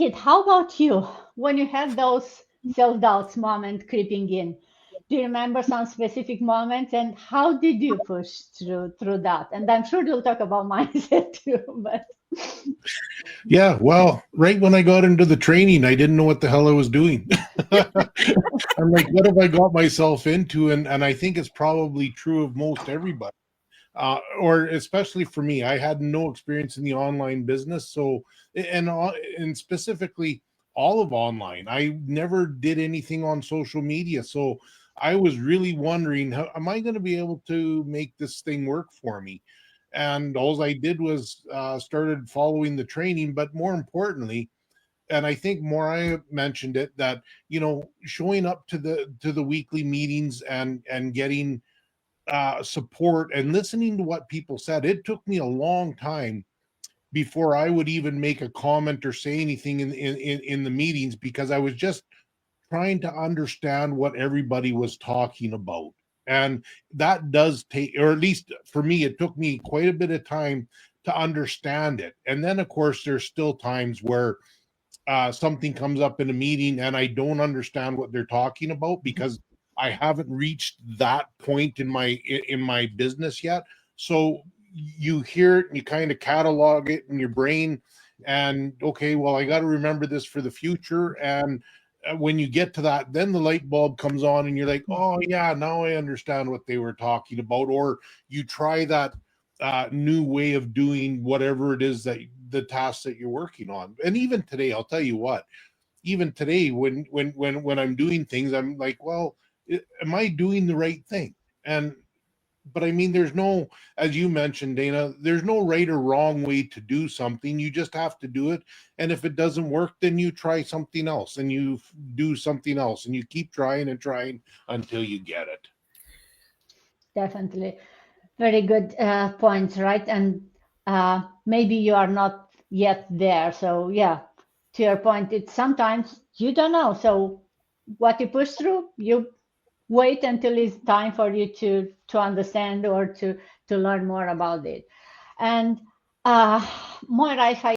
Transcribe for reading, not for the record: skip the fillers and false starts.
Kit, how about you? When you had those self-doubts moment creeping in, do you remember some specific moments and how did you push through that? And I'm sure you'll talk about mindset too, but Yeah, well, right when I got into the training, I didn't know what the hell I was doing. I'm like, what have I got myself into? And I think it's probably true of most everybody, or especially for me. I had no experience in the online business, so and specifically all of online. I never did anything on social media, so I was really wondering, how am I going to be able to make this thing work for me? And all I did was started following the training, but more importantly, and I think Mariah mentioned it, that showing up to the weekly meetings and getting support and listening to what people said. It took me a long time before I would even make a comment or say anything in the meetings, because I was just trying to understand what everybody was talking about. And that does take, or at least for me, it took me quite a bit of time to understand it. And then, of course, there's still times where something comes up in a meeting and I don't understand what they're talking about because I haven't reached that point in my business yet. So you hear it and you kind of catalog it in your brain, and okay, well, I got to remember this for the future. And when you get to that, then the light bulb comes on and you're like, oh yeah, now I understand what they were talking about. Or you try that new way of doing whatever it is that the task that you're working on. And even today, I'll tell you what, even today, when I'm doing things, I'm like, well, am I doing the right thing? And but I mean, there's no, as you mentioned, Dana, there's no right or wrong way to do something. You just have to do it. And if it doesn't work, then you try something else and you do something else and you keep trying and trying until you get it. definitely very good points, right? And maybe you are not yet there. So yeah, to your point, it's sometimes you don't know. So what you push through, you wait until it's time for you to understand or to learn more about it. And Moira, if I